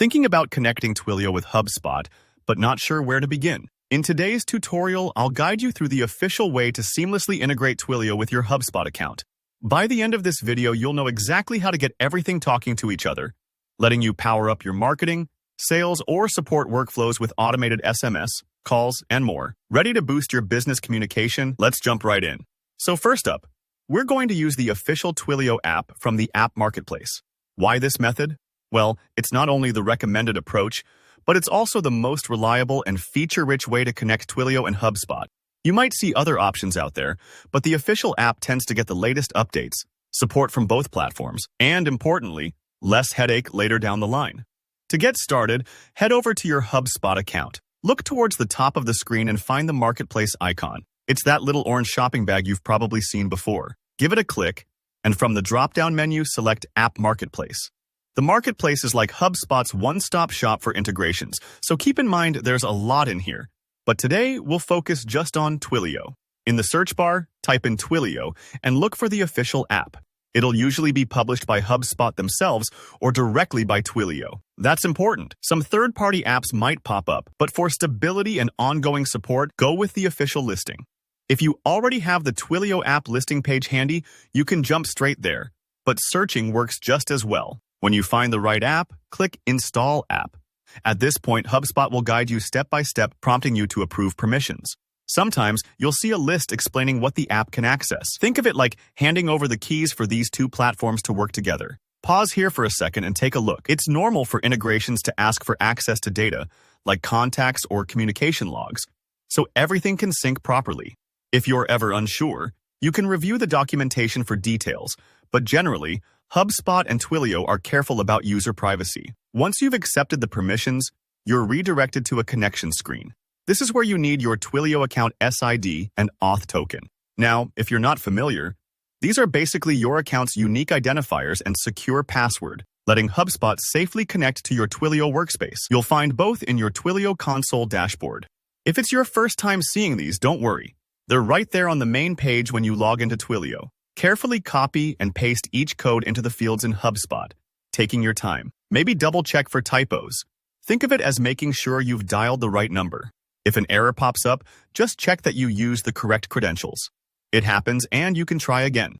Thinking about connecting Twilio with HubSpot, but not sure where to begin? In today's tutorial, I'll guide you through the official way to seamlessly integrate Twilio with your HubSpot account. By the end of this video, you'll know exactly how to get everything talking to each other, letting you power up your marketing, sales, or support workflows with automated SMS, calls, and more. Ready to boost your business communication? Let's jump right in. So first up, we're going to use the official Twilio app from the app marketplace. Why this method? Well, it's not only the recommended approach, but it's also the most reliable and feature-rich way to connect Twilio and HubSpot. You might see other options out there, but the official app tends to get the latest updates, support from both platforms, and importantly, less headache later down the line. To get started, head over to your HubSpot account. Look towards the top of the screen and find the marketplace icon. It's that little orange shopping bag you've probably seen before. Give it a click, and from the drop-down menu, select App Marketplace. The marketplace is like HubSpot's one-stop shop for integrations, so keep in mind there's a lot in here. But today, we'll focus just on Twilio. In the search bar, type in Twilio and look for the official app. It'll usually be published by HubSpot themselves or directly by Twilio. That's important. Some third-party apps might pop up, but for stability and ongoing support, go with the official listing. If you already have the Twilio app listing page handy, you can jump straight there, but searching works just as well. When you find the right app, click Install App. At this point, HubSpot will guide you step by step, prompting you to approve permissions. Sometimes, you'll see a list explaining what the app can access. Think of it like handing over the keys for these two platforms to work together. Pause here for a second and take a look. It's normal for integrations to ask for access to data, like contacts or communication logs, so everything can sync properly. If you're ever unsure, you can review the documentation for details, but generally, HubSpot and Twilio are careful about user privacy. Once you've accepted the permissions, you're redirected to a connection screen. This is where you need your Twilio account SID and auth token. Now, if you're not familiar, these are basically your account's unique identifiers and secure password, letting HubSpot safely connect to your Twilio workspace. You'll find both in your Twilio console dashboard. If it's your first time seeing these, don't worry. They're right there on the main page when you log into Twilio. Carefully copy and paste each code into the fields in HubSpot, taking your time. Maybe double-check for typos. Think of it as making sure you've dialed the right number. If an error pops up, just check that you use the correct credentials. It happens and you can try again.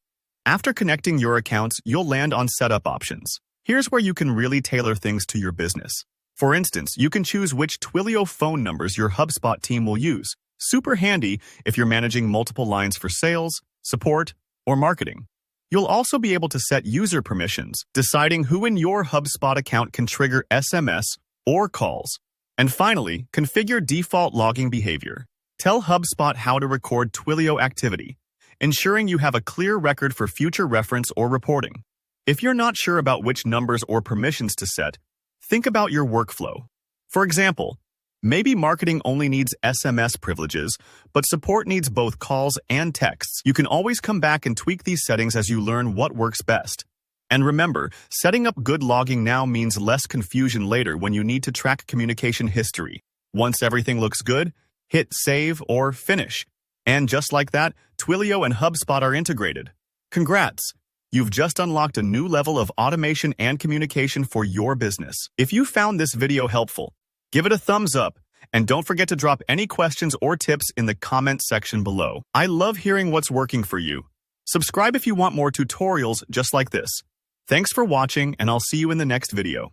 After connecting your accounts, you'll land on Setup options. Here's where you can really tailor things to your business. For instance, you can choose which Twilio phone numbers your HubSpot team will use. Super handy if you're managing multiple lines for sales, support, or marketing. You'll also be able to set user permissions, deciding who in your HubSpot account can trigger SMS or calls. And finally, configure default logging behavior. Tell HubSpot how to record Twilio activity, ensuring you have a clear record for future reference or reporting. If you're not sure about which numbers or permissions to set, think about your workflow. For example, maybe marketing only needs SMS privileges, but support needs both calls and texts. You can always come back and tweak these settings as you learn what works best. And remember, setting up good logging now means less confusion later when you need to track communication history. Once everything looks good, hit Save or Finish. And just like that, Twilio and HubSpot are integrated. Congrats! You've just unlocked a new level of automation and communication for your business. If you found this video helpful, give it a thumbs up, and don't forget to drop any questions or tips in the comment section below. I love hearing what's working for you. Subscribe if you want more tutorials just like this. Thanks for watching, and I'll see you in the next video.